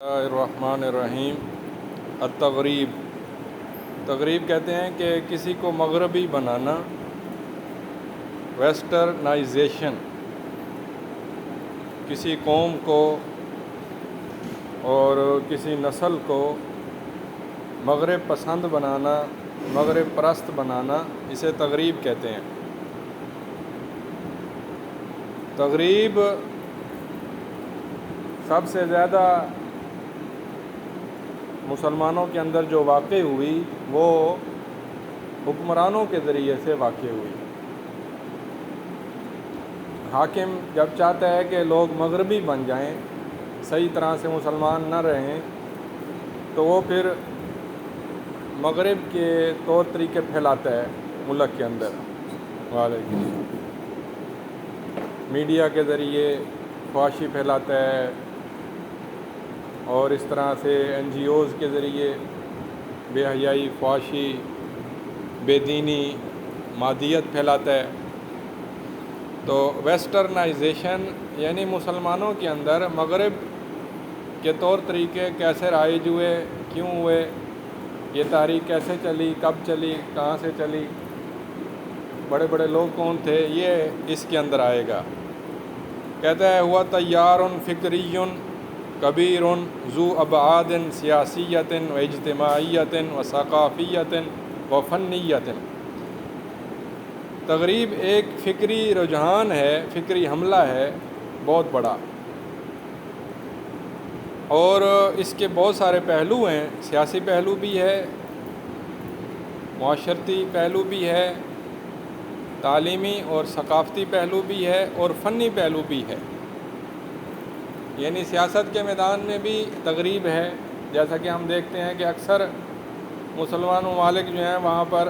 الرحمن الرحیم۔ التغریب، تغریب کہتے ہیں کہ کسی کو مغربی بنانا، ویسٹرنائزیشن، کسی قوم کو اور کسی نسل کو مغرب پسند بنانا، مغرب پرست بنانا، اسے تغریب کہتے ہیں۔ تغریب سب سے زیادہ مسلمانوں کے اندر جو واقع ہوئی وہ حکمرانوں کے ذریعے سے واقع ہوئی۔ حاکم جب چاہتا ہے کہ لوگ مغربی بن جائیں، صحیح طرح سے مسلمان نہ رہیں، تو وہ پھر مغرب کے طور طریقے پھیلاتا ہے ملک کے اندر۔ وعلیکم السلام۔ میڈیا کے ذریعے فحاشی پھیلاتا ہے، اور اس طرح سے این جی اوز کے ذریعے بے حیائی، فحاشی، بے دینی، مادیت پھیلاتا ہے۔ تو ویسٹرنائزیشن یعنی مسلمانوں کے اندر مغرب کے طور طریقے کیسے رائج ہوئے، کیوں ہوئے، یہ تحریک کیسے چلی، کب چلی، کہاں سے چلی، بڑے بڑے لوگ کون تھے، یہ اس کے اندر آئے گا۔ کہتا ہے ہوا تیار فکری کبیر ذو ابعاد سیاسیت و اجتماعیت و ثقافیت و فنیت۔ تغریب ایک فکری رجحان ہے، فکری حملہ ہے بہت بڑا، اور اس کے بہت سارے پہلو ہیں۔ سیاسی پہلو بھی ہے، معاشرتی پہلو بھی ہے، تعلیمی اور ثقافتی پہلو بھی ہے، اور فنی پہلو بھی ہے۔ یعنی سیاست کے میدان میں بھی تغریب ہے، جیسا کہ ہم دیکھتے ہیں کہ اکثر مسلمان ممالک جو ہیں وہاں پر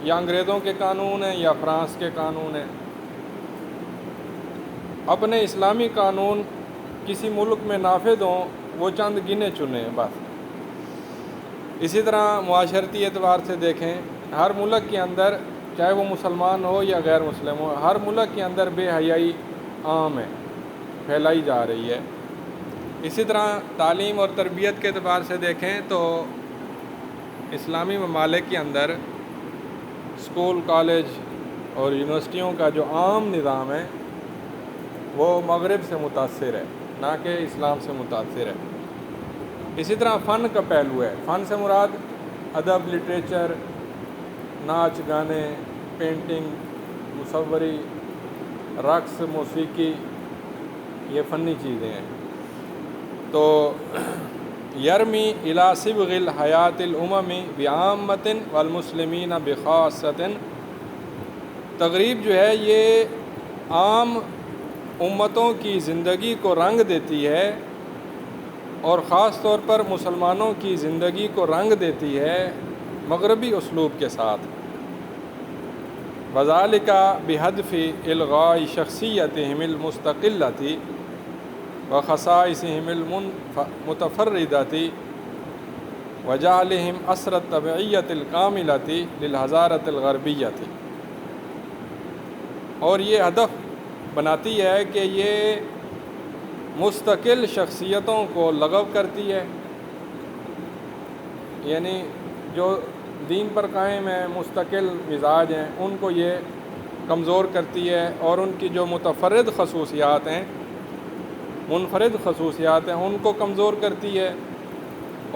یا انگریزوں کے قانون ہیں یا فرانس کے قانون ہیں۔ اپنے اسلامی قانون کسی ملک میں نافذ ہوں وہ چند گنے چنے ہیں بس۔ اسی طرح معاشرتی اعتبار سے دیکھیں، ہر ملک کے اندر چاہے وہ مسلمان ہو یا غیر مسلم ہو، ہر ملک کے اندر بے حیائی عام ہے، پھیلائی جا رہی ہے۔ اسی طرح تعلیم اور تربیت کے اعتبار سے دیکھیں تو اسلامی ممالک کے اندر اسکول، کالج اور یونیورسٹیوں کا جو عام نظام ہے وہ مغرب سے متاثر ہے، نہ کہ اسلام سے متاثر ہے۔ اسی طرح فن کا پہلو ہے۔ فن سے مراد ادب، لٹریچر، ناچ گانے، پینٹنگ، مصوری، رقص، موسیقی، یہ فنی چیزیں ہیں۔ تو یرمی الی صبغ الحیات الامم بعامۃ والمسلمین بخاصۃ، تغریب جو ہے یہ عام امتوں کی زندگی کو رنگ دیتی ہے، اور خاص طور پر مسلمانوں کی زندگی کو رنگ دیتی ہے مغربی اسلوب کے ساتھ۔ وذالک بہدف الغاء شخصیتہم المستقلۃ وخصائصہم المتفردۃ وجعلہم اثر الطبعیۃ الکاملۃ للحضارۃ الغربیۃ، اور یہ ہدف بناتی ہے کہ یہ مستقل شخصیتوں کو لغو کرتی ہے، یعنی جو دین پر قائم ہیں، مستقل مزاج ہیں، ان کو یہ کمزور کرتی ہے، اور ان کی جو متفرد خصوصیات ہیں، منفرد خصوصیات ہیں، ان کو کمزور کرتی ہے،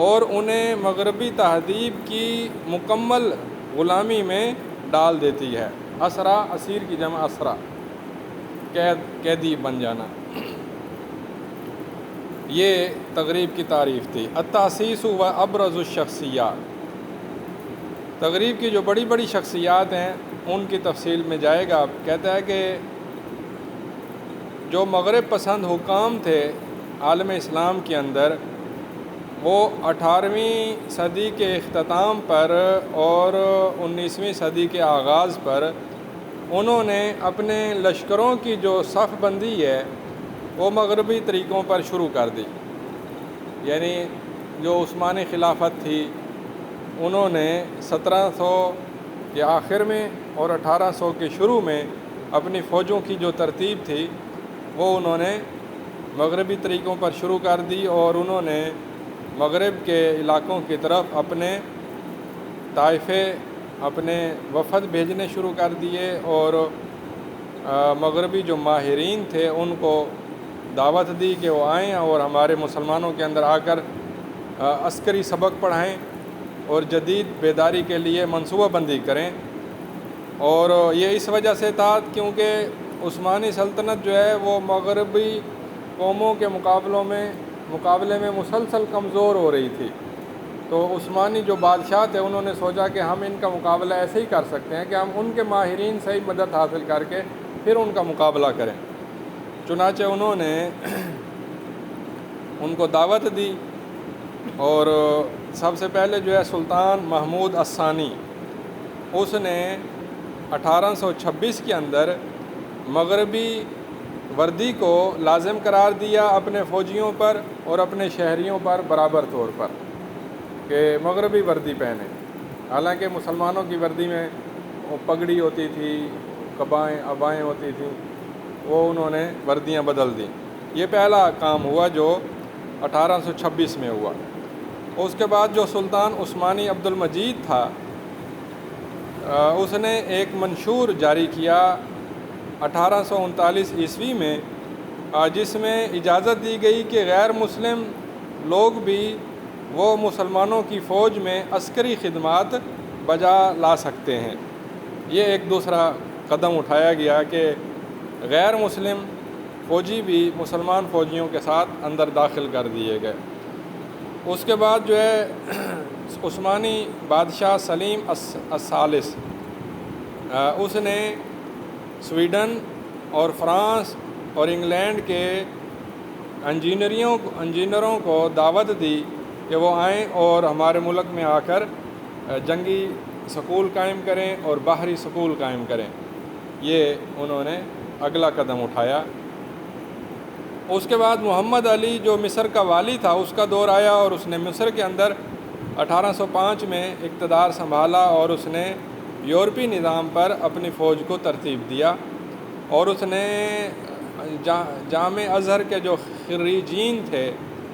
اور انہیں مغربی تہذیب کی مکمل غلامی میں ڈال دیتی ہے۔ اسرا، اسیر کی جمع اسرا، قیدی بن جانا۔ یہ تغریب کی تعریف تھی۔ التاسیس و ابرز الشخصیات، تغریب کی جو بڑی بڑی شخصیات ہیں ان کی تفصیل میں جائے گا۔ کہتا ہے کہ جو مغرب پسند حکام تھے عالم اسلام کے اندر، وہ 18ویں صدی کے اختتام پر اور 19ویں صدی کے آغاز پر انہوں نے اپنے لشکروں کی جو صف بندی ہے وہ مغربی طریقوں پر شروع کر دی۔ یعنی جو عثمانی خلافت تھی، انہوں نے 1700 کے آخر میں اور 1800 کے شروع میں اپنی فوجوں کی جو ترتیب تھی وہ انہوں نے مغربی طریقوں پر شروع کر دی، اور انہوں نے مغرب کے علاقوں کی طرف اپنے طائفے، اپنے وفد بھیجنے شروع کر دیے، اور مغربی جو ماہرین تھے ان کو دعوت دی کہ وہ آئیں اور ہمارے مسلمانوں کے اندر آ کر عسکری سبق پڑھائیں اور جدید بیداری کے لیے منصوبہ بندی کریں۔ اور یہ اس وجہ سے تھا کیونکہ عثمانی سلطنت جو ہے وہ مغربی قوموں کے مقابلے میں مسلسل کمزور ہو رہی تھی۔ تو عثمانی جو بادشاہ تھے انہوں نے سوچا کہ ہم ان کا مقابلہ ایسے ہی کر سکتے ہیں کہ ہم ان کے ماہرین سے ہی مدد حاصل کر کے پھر ان کا مقابلہ کریں۔ چنانچہ انہوں نے ان کو دعوت دی، اور سب سے پہلے جو ہے سلطان محمود الثانی، اس نے 1826 کے اندر مغربی وردی کو لازم قرار دیا اپنے فوجیوں پر اور اپنے شہریوں پر برابر طور پر کہ مغربی وردی پہنے۔ حالانکہ مسلمانوں کی وردی میں پگڑی ہوتی تھی، عبائیں ہوتی تھیں، وہ انہوں نے وردیاں بدل دیں۔ یہ پہلا کام ہوا جو 1826 میں ہوا۔ اس کے بعد جو سلطان عثمانی عبد المجید تھا، اس نے ایک منشور جاری کیا 1839 عیسوی میں، جس میں اجازت دی گئی کہ غیر مسلم لوگ بھی وہ مسلمانوں کی فوج میں عسکری خدمات بجا لا سکتے ہیں۔ یہ ایک دوسرا قدم اٹھایا گیا کہ غیر مسلم فوجی بھی مسلمان فوجیوں کے ساتھ اندر داخل کر دیے گئے۔ اس کے بعد جو ہے عثمانی بادشاہ سلیم الثالث، اس نے سویڈن اور فرانس اور انگلینڈ کے انجینئروں کو دعوت دی کہ وہ آئیں اور ہمارے ملک میں آ کر جنگی سکول قائم کریں اور باہری سکول قائم کریں۔ یہ انہوں نے اگلا قدم اٹھایا۔ اس کے بعد محمد علی جو مصر کا والی تھا، اس کا دور آیا، اور اس نے مصر کے اندر 1805 میں اقتدار سنبھالا، اور اس نے یورپی نظام پر اپنی فوج کو ترتیب دیا، اور اس نے جامع ازہر کے جو خریجین تھے،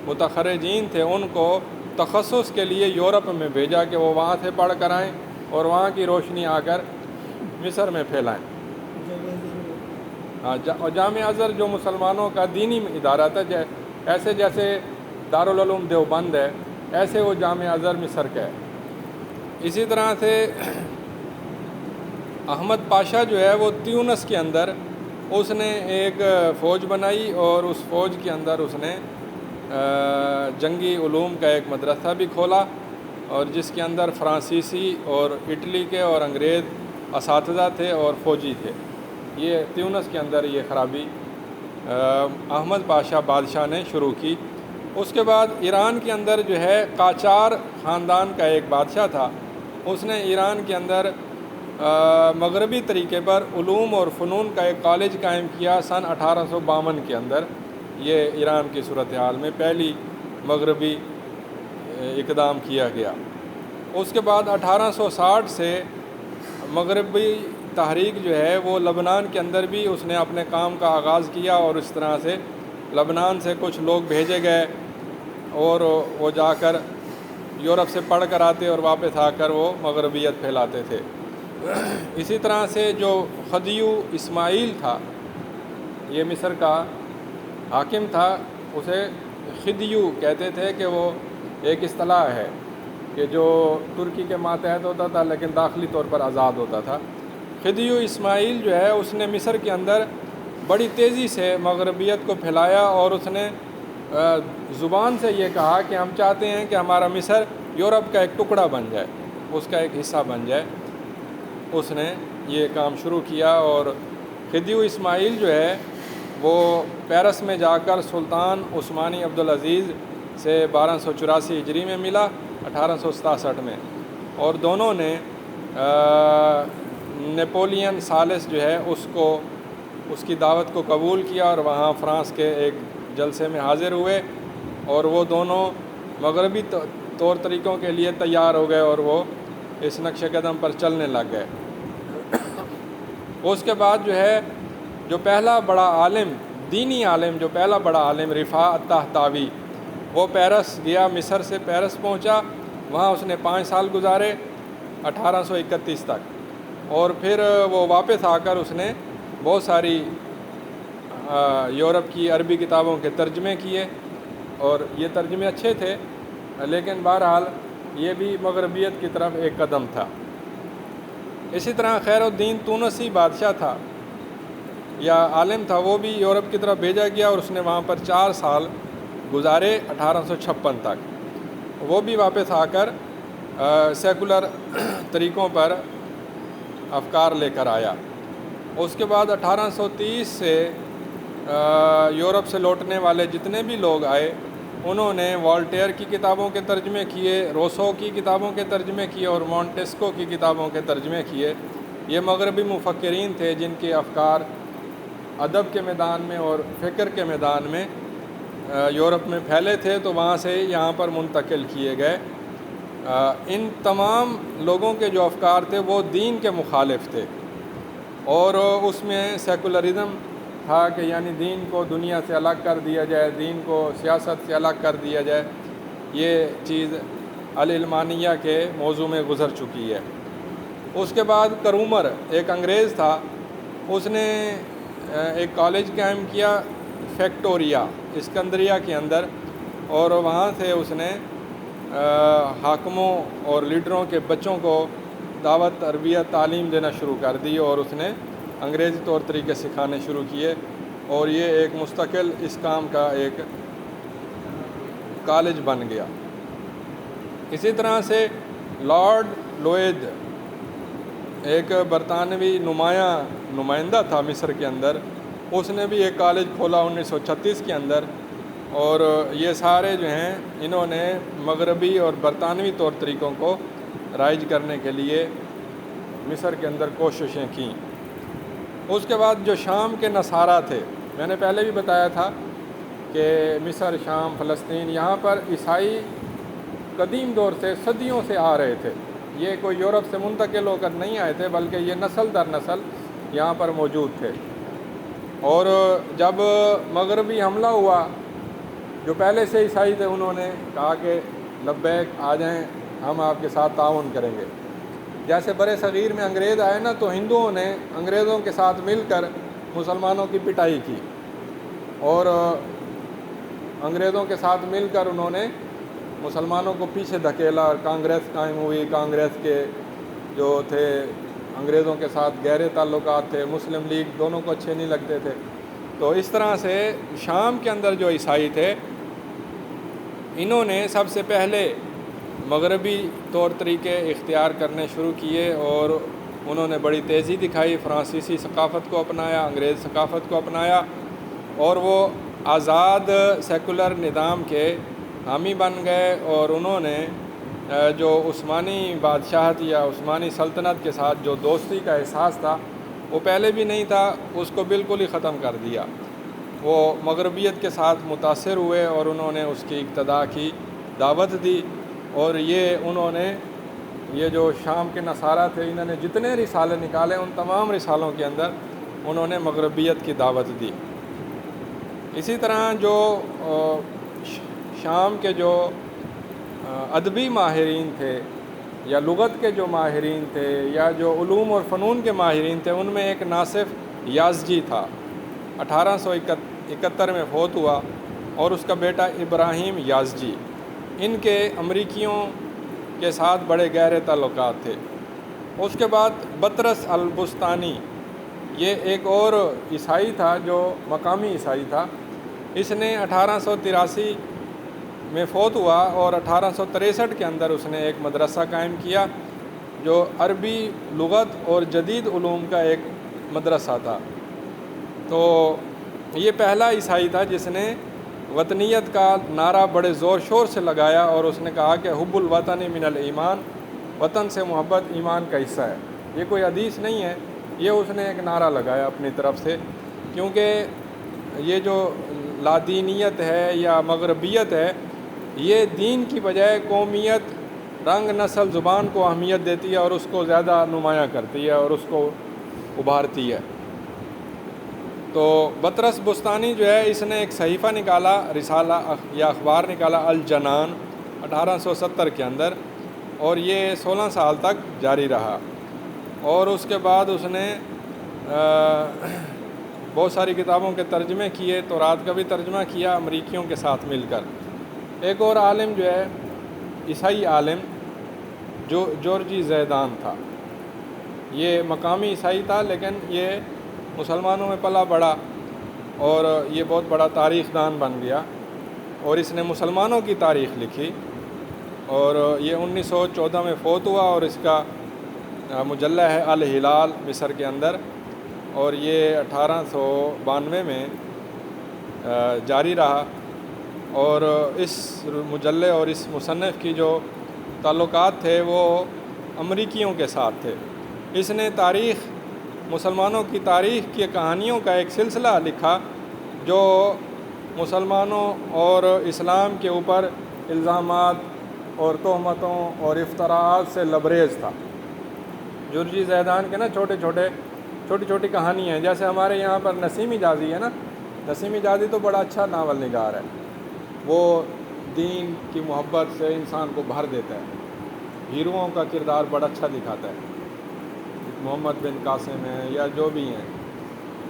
متخرجین تھے، ان کو تخصص کے لیے یورپ میں بھیجا کہ وہ وہاں سے پڑھ کر آئیں اور وہاں کی روشنی آ کر مصر میں پھیلائیں۔ اور جامع ازہر جو مسلمانوں کا دینی ادارہ تھا، ایسے جیسے دارالعلوم دیوبند ہے، ایسے وہ جامع ازہر مصر کا ہے۔ اسی طرح سے احمد پاشا جو ہے وہ تیونس کے اندر اس نے ایک فوج بنائی، اور اس فوج کے اندر اس نے جنگی علوم کا ایک مدرسہ بھی کھولا، اور جس کے اندر فرانسیسی اور اٹلی کے اور انگریز اساتذہ تھے اور فوجی تھے۔ یہ تیونس کے اندر یہ خرابی احمد پاشا بادشاہ نے شروع کی۔ اس کے بعد ایران کے اندر جو ہے قاجار خاندان کا ایک بادشاہ تھا، اس نے ایران کے اندر مغربی طریقے پر علوم اور فنون کا ایک کالج قائم کیا سن 1852 کے اندر۔ یہ ایران کی صورتحال میں پہلی مغربی اقدام کیا گیا۔ اس کے بعد 1860 سے مغربی تحریک جو ہے وہ لبنان کے اندر بھی اس نے اپنے کام کا آغاز کیا، اور اس طرح سے لبنان سے کچھ لوگ بھیجے گئے، اور وہ جا کر یورپ سے پڑھ کر آتے اور واپس آ کر وہ مغربیت پھیلاتے تھے۔ اسی طرح سے جو خدیو اسماعیل تھا، یہ مصر کا حاکم تھا، اسے خدیو کہتے تھے کہ وہ ایک اصطلاح ہے کہ جو ترکی کے ماتحت ہوتا تھا لیکن داخلی طور پر آزاد ہوتا تھا۔ خدیو اسماعیل جو ہے اس نے مصر کے اندر بڑی تیزی سے مغربیت کو پھیلایا، اور اس نے زبان سے یہ کہا کہ ہم چاہتے ہیں کہ ہمارا مصر یورپ کا ایک ٹکڑا بن جائے، اس کا ایک حصہ بن جائے۔ اس نے یہ کام شروع کیا، اور خدیو اسماعیل جو ہے وہ پیرس میں جا کر سلطان عثمانی عبدالعزیز سے 1284 ہجری میں ملا، 1867 میں، اور دونوں نے نیپولین ثالث جو ہے اس کی دعوت کو قبول کیا، اور وہاں فرانس کے ایک جلسے میں حاضر ہوئے، اور وہ دونوں مغربی طور طریقوں کے لیے تیار ہو گئے، اور وہ اس نقش قدم پر چلنے لگ گئے۔ اس کے بعد جو ہے جو پہلا بڑا عالم، دینی عالم، جو پہلا بڑا عالم رفاع الطہطاوی، وہ پیرس گیا، مصر سے پیرس پہنچا، وہاں اس نے 5 سال گزارے 1831 تک، اور پھر وہ واپس آ کر اس نے بہت ساری یورپ کی عربی کتابوں کے ترجمے کیے، اور یہ ترجمے اچھے تھے، لیکن بہرحال یہ بھی مغربیت کی طرف ایک قدم تھا۔ اسی طرح خیر الدین تونسی بادشاہ تھا یا عالم تھا، وہ بھی یورپ کی طرف بھیجا گیا اور اس نے وہاں پر 4 سال گزارے 1856 تک۔ وہ بھی واپس آ کر سیکولر طریقوں پر افکار لے کر آیا۔ اس کے بعد 1830 سے یورپ سے لوٹنے والے جتنے بھی لوگ آئے، انہوں نے والٹیئر کی کتابوں کے ترجمے کیے، روسو کی کتابوں کے ترجمے کیے اور مونٹیسکو کی کتابوں کے ترجمے کیے۔ یہ مغربی مفکرین تھے جن کے افکار ادب کے میدان میں اور فکر کے میدان میں یورپ میں پھیلے تھے، تو وہاں سے یہاں پر منتقل کیے گئے۔ ان تمام لوگوں کے جو افکار تھے وہ دین کے مخالف تھے، اور اس میں سیکولرزم تھا کہ یعنی دین کو دنیا سے الگ کر دیا جائے، دین کو سیاست سے الگ کر دیا جائے۔ یہ چیز العلمانیہ کے موضوع میں گزر چکی ہے۔ اس کے بعد کرومر ایک انگریز تھا، اس نے ایک کالج قائم کیا فیکٹوریا اسکندریہ کے اندر، اور وہاں سے اس نے حاکموں اور لیڈروں کے بچوں کو دعوت، تربیت، تعلیم دینا شروع کر دی، اور اس نے انگریزی طور طریقے سکھانے شروع کیے، اور یہ ایک مستقل اس کام کا ایک کالج بن گیا۔ اسی طرح سے لارڈ لوئد ایک برطانوی نمائندہ تھا مصر کے اندر، اس نے بھی ایک کالج کھولا 1936 کے اندر، اور یہ سارے جو ہیں انہوں نے مغربی اور برطانوی طور طریقوں کو رائج کرنے کے لیے مصر کے اندر کوششیں کیں۔ اس کے بعد جو شام کے نصارہ تھے، میں نے پہلے بھی بتایا تھا کہ مصر، شام، فلسطین، یہاں پر عیسائی قدیم دور سے صدیوں سے آ رہے تھے۔ یہ کوئی یورپ سے منتقل ہو کر نہیں آئے تھے، بلکہ یہ نسل در نسل یہاں پر موجود تھے۔ اور جب مغربی حملہ ہوا، جو پہلے سے عیسائی تھے انہوں نے کہا کہ لبیک، آ جائیں، ہم آپ کے ساتھ تعاون کریں گے۔ جیسے برِ صغیر میں انگریز آئے نا، تو ہندوؤں نے انگریزوں کے ساتھ مل کر مسلمانوں کی پٹائی کی، اور انگریزوں کے ساتھ مل کر انہوں نے مسلمانوں کو پیچھے دھکیلا، اور کانگریس قائم ہوئی۔ کانگریس کے جو تھے انگریزوں کے ساتھ گہرے تعلقات تھے، مسلم لیگ دونوں کو اچھے نہیں لگتے تھے۔ تو اس طرح سے شام کے اندر جو عیسائی تھے، انہوں نے سب سے پہلے مغربی طور طریقے اختیار کرنے شروع کیے، اور انہوں نے بڑی تیزی دکھائی، فرانسیسی ثقافت کو اپنایا، انگریز ثقافت کو اپنایا، اور وہ آزاد سیکولر نظام کے حامی بن گئے، اور انہوں نے جو عثمانی بادشاہت یا عثمانی سلطنت کے ساتھ جو دوستی کا احساس تھا وہ پہلے بھی نہیں تھا، اس کو بالکل ہی ختم کر دیا۔ وہ مغربیت کے ساتھ متاثر ہوئے اور انہوں نے اس کی اقتداء کی دعوت دی، اور انہوں نے یہ جو شام کے نصارہ تھے، انہوں نے جتنے رسالے نکالے ان تمام رسالوں کے اندر انہوں نے مغربیت کی دعوت دی۔ اسی طرح جو شام کے جو ادبی ماہرین تھے یا لغت کے جو ماہرین تھے یا جو علوم اور فنون کے ماہرین تھے، ان میں ایک ناصف یازجی تھا، 1871 میں فوت ہوا، اور اس کا بیٹا ابراہیم یازجی۔ ان کے امریکیوں کے ساتھ بڑے گہرے تعلقات تھے۔ اس کے بعد بطرس البستانی، یہ ایک اور عیسائی تھا جو مقامی عیسائی تھا۔ اس نے 1883 میں فوت ہوا، اور 1863 کے اندر اس نے ایک مدرسہ قائم کیا جو عربی لغت اور جدید علوم کا ایک مدرسہ تھا۔ تو یہ پہلا عیسائی تھا جس نے وطنیت کا نعرہ بڑے زور شور سے لگایا، اور اس نے کہا کہ حب الوطن من الایمان، وطن سے محبت ایمان کا حصہ ہے۔ یہ کوئی حدیث نہیں ہے، یہ اس نے ایک نعرہ لگایا اپنی طرف سے، کیونکہ یہ جو لادینیت ہے یا مغربیت ہے، یہ دین کی بجائے قومیت، رنگ، نسل، زبان کو اہمیت دیتی ہے، اور اس کو زیادہ نمایاں کرتی ہے اور اس کو ابھارتی ہے۔ تو بطرس بستانی جو ہے اس نے ایک صحیفہ نکالا، رسالہ یا اخبار نکالا الجنان 1870 کے اندر، اور یہ 16 سال تک جاری رہا، اور اس کے بعد اس نے بہت ساری کتابوں کے ترجمے کیے، تورات کا بھی ترجمہ کیا امریکیوں کے ساتھ مل کر۔ ایک اور عالم جو ہے عیسائی عالم جو جورجی زیدان تھا، یہ مقامی عیسائی تھا لیکن یہ مسلمانوں میں پلا بڑھا اور یہ بہت بڑا تاریخ دان بن گیا، اور اس نے مسلمانوں کی تاریخ لکھی، اور یہ 1914 میں فوت ہوا، اور اس کا مجلہ ہے الہلال مصر کے اندر، اور یہ 1892 میں جاری رہا، اور اس مجلے اور اس مصنف کی جو تعلقات تھے وہ امریکیوں کے ساتھ تھے۔ اس نے مسلمانوں کی تاریخ کی کہانیوں کا ایک سلسلہ لکھا جو مسلمانوں اور اسلام کے اوپر الزامات اور تہمتوں اور افتراءات سے لبریز تھا۔ جورجی زیدان کے نا چھوٹی چھوٹی کہانی ہیں، جیسے ہمارے یہاں پر نسیم حجازی ہے نا، نسیم حجازی تو بڑا اچھا ناول نگار ہے، وہ دین کی محبت سے انسان کو بھر دیتا ہے، ہیروؤں کا کردار بڑا اچھا دکھاتا ہے، محمد بن قاسم ہیں یا جو بھی ہیں۔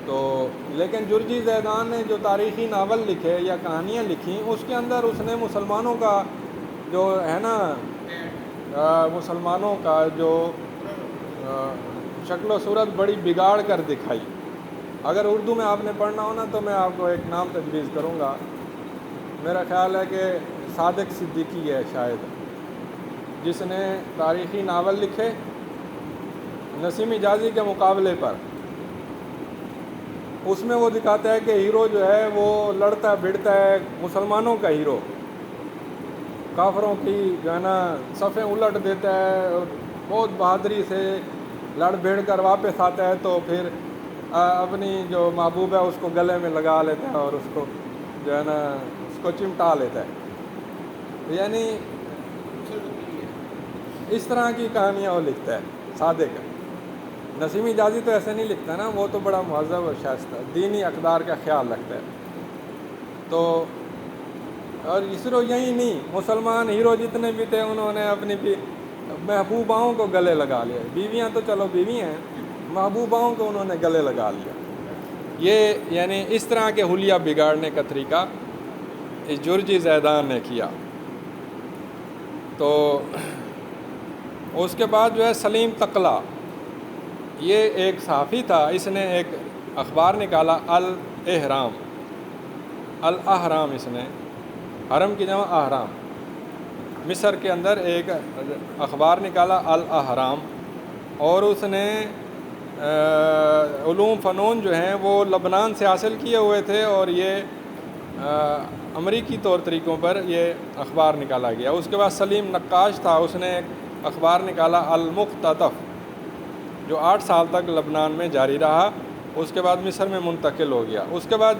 تو لیکن جورجی زیدان نے جو تاریخی ناول لکھے یا کہانیاں لکھیں، اس کے اندر اس نے مسلمانوں کا جو ہے نا مسلمانوں کا جو شکل و صورت بڑی بگاڑ کر دکھائی۔ اگر اردو میں آپ نے پڑھنا ہو نا تو میں آپ کو ایک نام تجویز کروں گا، میرا خیال ہے کہ صادق صدیقی ہے شاید، جس نے تاریخی ناول لکھے نسیم حجازی کے مقابلے پر۔ اس میں وہ دکھاتا ہے کہ ہیرو جو ہے وہ لڑتا بھڑتا ہے، مسلمانوں کا ہیرو کافروں کی جو ہے نا صفیں الٹ دیتا ہے، اور بہت بہادری سے لڑ بھیڑ کر واپس آتا ہے، تو پھر اپنی جو محبوب ہے اس کو گلے میں لگا لیتا ہے اور اس کو جو ہے نا اس کو چمٹا لیتا ہے۔ یعنی اس طرح کی کہانیاں وہ لکھتا ہے صادق۔ نسیم حجازی تو ایسے نہیں لکھتا نا، وہ تو بڑا مہذب اور شائستہ دینی اقدار کا خیال رکھتا ہے۔ تو اور صرف یہی نہیں، مسلمان ہیرو جتنے بھی تھے انہوں نے اپنی محبوباؤں کو گلے لگا لیا، بیویاں تو چلو بیوی ہیں، محبوباؤں کو انہوں نے گلے لگا لیا۔ یہ یعنی اس طرح کے حلیہ بگاڑنے کا طریقہ اس جورجی زیدان نے کیا۔ تو اس کے بعد جو ہے سلیم تقلا، یہ ایک صحافی تھا، اس نے ایک اخبار نکالا الاحرام، اس نے حرم کی جمع احرام، مصر کے اندر ایک اخبار نکالا الاحرام، اور اس نے علوم فنون جو ہیں وہ لبنان سے حاصل کیے ہوئے تھے، اور یہ امریکی طور طریقوں پر یہ اخبار نکالا گیا۔ اس کے بعد سلیم نقاش تھا، اس نے ایک اخبار نکالا المقتطف جو 8 سال تک لبنان میں جاری رہا، اس کے بعد مصر میں منتقل ہو گیا۔ اس کے بعد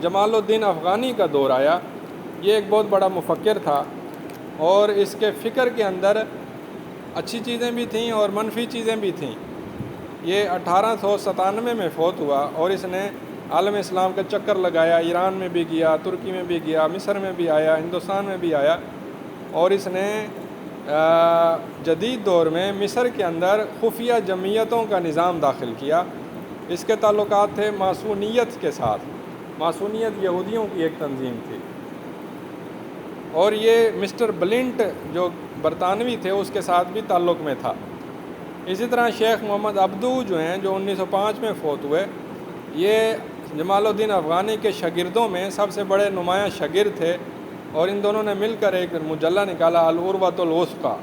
جمال الدین افغانی کا دور آیا، یہ ایک بہت بڑا مفکر تھا، اور اس کے فکر کے اندر اچھی چیزیں بھی تھیں اور منفی چیزیں بھی تھیں۔ یہ 1897 میں فوت ہوا، اور اس نے عالم اسلام کا چکر لگایا، ایران میں بھی گیا، ترکی میں بھی گیا، مصر میں بھی آیا، ہندوستان میں بھی آیا، اور اس نے جدید دور میں مصر کے اندر خفیہ جمعیتوں کا نظام داخل کیا۔ اس کے تعلقات تھے ماسونیت کے ساتھ، ماسونیت یہودیوں کی ایک تنظیم تھی، اور یہ مسٹر بلنٹ جو برطانوی تھے اس کے ساتھ بھی تعلق میں تھا۔ اسی طرح شیخ محمد عبدو جو ہیں جو 1905 میں فوت ہوئے، یہ جمال الدین افغانی کے شاگردوں میں سب سے بڑے نمایاں شاگرد تھے، اور ان دونوں نے مل کر ایک مجلہ نکالا العروۃ الوثقی،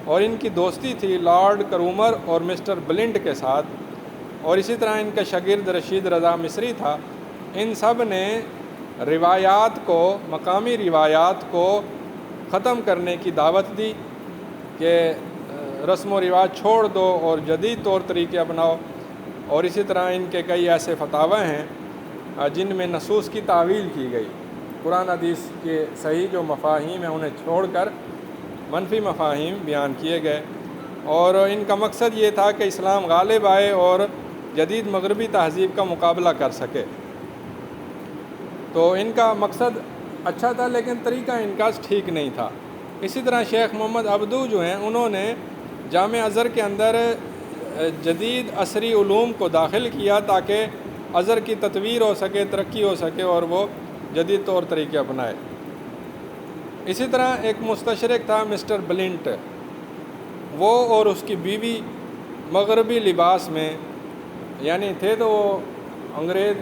اور ان کی دوستی تھی لارڈ کرومر اور مسٹر بلنٹ کے ساتھ، اور اسی طرح ان کا شاگرد رشید رضا مصری تھا۔ ان سب نے روایات کو، مقامی روایات کو ختم کرنے کی دعوت دی کہ رسم و رواج چھوڑ دو اور جدید طور طریقے اپناؤ، اور اسی طرح ان کے کئی ایسے فتاوی ہیں جن میں نصوص کی تعویل کی گئی، قرآن حدیث کے صحیح جو مفاہیم ہیں انہیں چھوڑ کر منفی مفاہیم بیان کیے گئے، اور ان کا مقصد یہ تھا کہ اسلام غالب آئے اور جدید مغربی تہذیب کا مقابلہ کر سکے۔ تو ان کا مقصد اچھا تھا لیکن طریقہ ان کا ٹھیک نہیں تھا۔ اسی طرح شیخ محمد عبدو جو ہیں انہوں نے جامع ازہر کے اندر جدید عصری علوم کو داخل کیا تاکہ ازہر کی تطویر ہو سکے، ترقی ہو سکے اور وہ جدید طور طریقے اپنائے۔ اسی طرح ایک مستشرق تھا مسٹر بلنٹ، وہ اور اس کی بیوی مغربی لباس میں، یعنی تھے تو وہ انگریز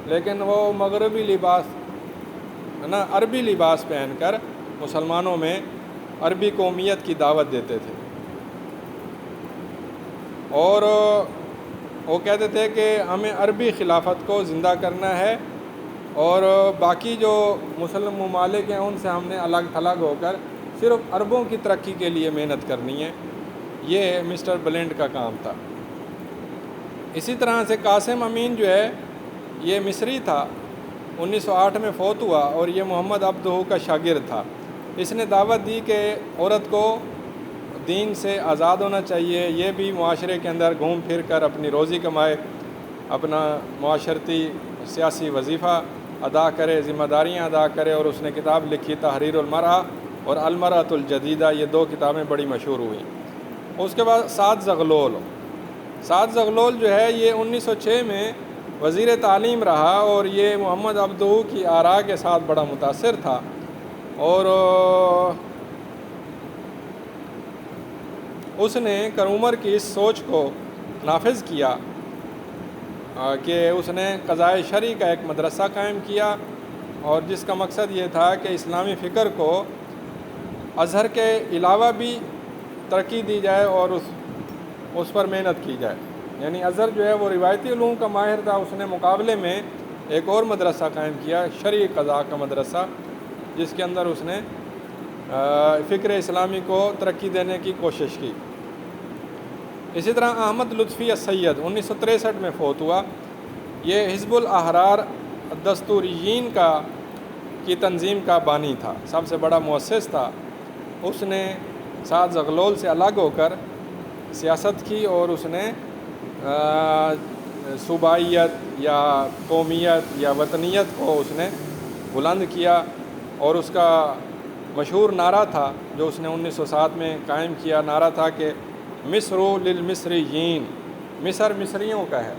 لیکن وہ مغربی لباس عربی لباس پہن کر مسلمانوں میں عربی قومیت کی دعوت دیتے تھے، اور وہ کہتے تھے کہ ہمیں عربی خلافت کو زندہ کرنا ہے اور باقی جو مسلم ممالک ہیں ان سے ہم نے الگ تھلگ ہو کر صرف عربوں کی ترقی کے لیے محنت کرنی ہے۔ یہ مسٹر بلنٹ کا کام تھا۔ اسی طرح سے قاسم امین جو ہے یہ مصری تھا، 1908 میں فوت ہوا اور یہ محمد عبدو کا شاگرد تھا۔ اس نے دعوت دی کہ عورت کو دین سے آزاد ہونا چاہیے، یہ بھی معاشرے کے اندر گھوم پھر کر اپنی روزی کمائے، اپنا معاشرتی سیاسی وظیفہ ادا کرے، ذمہ داریاں ادا کرے، اور اس نے کتاب لکھی تحریر المرأہ اور المرأۃ الجدیدہ، یہ 2 کتابیں بڑی مشہور ہوئیں۔ اس کے بعد سعد زغلول جو ہے یہ 1906 میں وزیر تعلیم رہا اور یہ محمد عبدو کی آراء کے ساتھ بڑا متاثر تھا، اور اس نے کرومر کی اس سوچ کو نافذ کیا کہ اس نے قضائے شرعی کا ایک مدرسہ قائم کیا، اور جس کا مقصد یہ تھا کہ اسلامی فکر کو ازہر کے علاوہ بھی ترقی دی جائے اور اس پر محنت کی جائے۔ یعنی ازہر جو ہے وہ روایتی علوم کا ماہر تھا، اس نے مقابلے میں ایک اور مدرسہ قائم کیا، شرعی قضاء کا مدرسہ، جس کے اندر اس نے فکر اسلامی کو ترقی دینے کی کوشش کی۔ اسی طرح احمد لطفی السید 1963 میں فوت ہوا، یہ حزب الاحرار الدستوریین کی تنظیم کا بانی تھا، سب سے بڑا مؤسس تھا۔ اس نے سعد زغلول سے الگ ہو کر سیاست کی اور اس نے صوبائیت یا قومیت یا وطنیت کو اس نے بلند کیا، اور اس کا مشہور نعرہ تھا جو اس نے 1907 میں قائم کیا، نعرہ تھا کہ مصر للمصریین، مصر مصریوں کا ہے،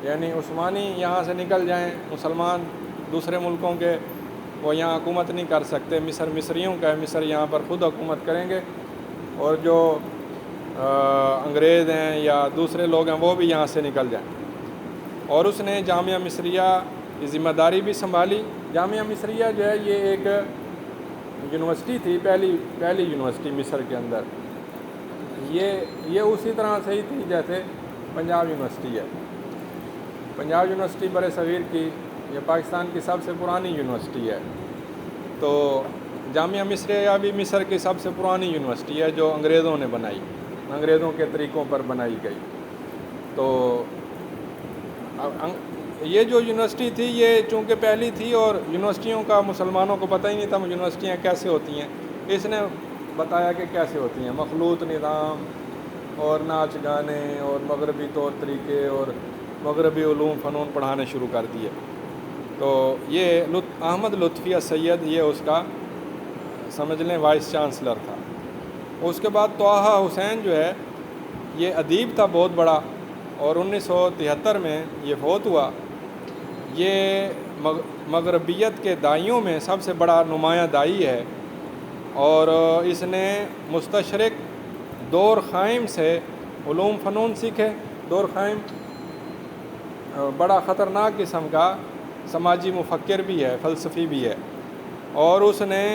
یعنی عثمانی یہاں سے نکل جائیں، مسلمان دوسرے ملکوں کے وہ یہاں حکومت نہیں کر سکتے، مصر مصریوں کا ہے، مصر یہاں پر خود حکومت کریں گے، اور جو انگریز ہیں یا دوسرے لوگ ہیں وہ بھی یہاں سے نکل جائیں۔ اور اس نے جامعہ مصریہ کی ذمہ داری بھی سنبھالی۔ جامعہ مصریہ جو ہے یہ ایک یونیورسٹی تھی، پہلی یونیورسٹی مصر کے اندر، یہ اسی طرح سے ہی تھی جیسے پنجاب یونیورسٹی ہے۔ پنجاب یونیورسٹی بر صغیر کی، یہ پاکستان کی سب سے پرانی یونیورسٹی ہے۔ تو جامعہ مصریہ بھی مصر کی سب سے پرانی یونیورسٹی ہے جو انگریزوں نے بنائی، انگریزوں کے طریقوں پر بنائی گئی۔ تو یہ جو یونیورسٹی تھی یہ چونکہ پہلی تھی اور یونیورسٹیوں کا مسلمانوں کو پتہ ہی نہیں تھا یونیورسٹیاں کیسے ہوتی ہیں، اس نے بتایا کہ کیسے ہوتی ہیں، مخلوط نظام اور ناچ گانے اور مغربی طور طریقے اور مغربی علوم فنون پڑھانے شروع کر دیے۔ تو یہ احمد لطفی السید یہ اس کا سمجھ لیں وائس چانسلر تھا۔ اس کے بعد طٰہٰ حسین جو ہے یہ ادیب تھا بہت بڑا، اور 1973 میں یہ فوت ہوا۔ یہ مغربیت کے دائیوں میں سب سے بڑا نمایاں دائی ہے، اور اس نے مستشرق دور خائم سے علوم فنون سیکھے۔ دور خائم بڑا خطرناک قسم کا سماجی مفکر بھی ہے، فلسفی بھی ہے، اور اس نے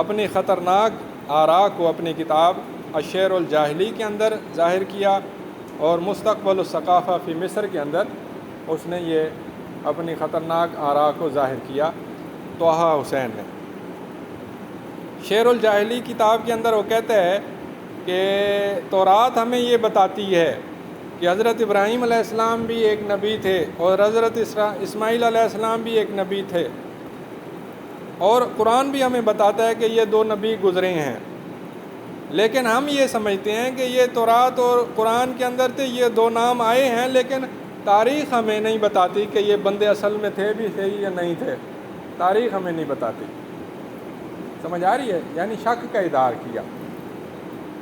اپنی خطرناک آراء کو اپنی کتاب الشعر الجاہلی کے اندر ظاہر کیا، اور مستقبل الثقافہ فی مصر کے اندر اس نے یہ اپنی خطرناک آراء کو ظاہر کیا طٰہٰ حسین نے۔ شعر الجاہلی کتاب کے اندر وہ کہتا ہے کہ تورات ہمیں یہ بتاتی ہے کہ حضرت ابراہیم علیہ السلام بھی ایک نبی تھے اور حضرت اسماعیل علیہ السلام بھی ایک نبی تھے، اور قرآن بھی ہمیں بتاتا ہے کہ یہ 2 نبی گزرے ہیں، لیکن ہم یہ سمجھتے ہیں کہ یہ تورات اور قرآن کے اندر تھے، یہ 2 نام آئے ہیں لیکن تاریخ ہمیں نہیں بتاتی کہ یہ بندے اصل میں تھے بھی صحیح یا نہیں تھے، تاریخ ہمیں نہیں بتاتی، سمجھ آ رہی ہے؟ یعنی شک کا اظہار کیا۔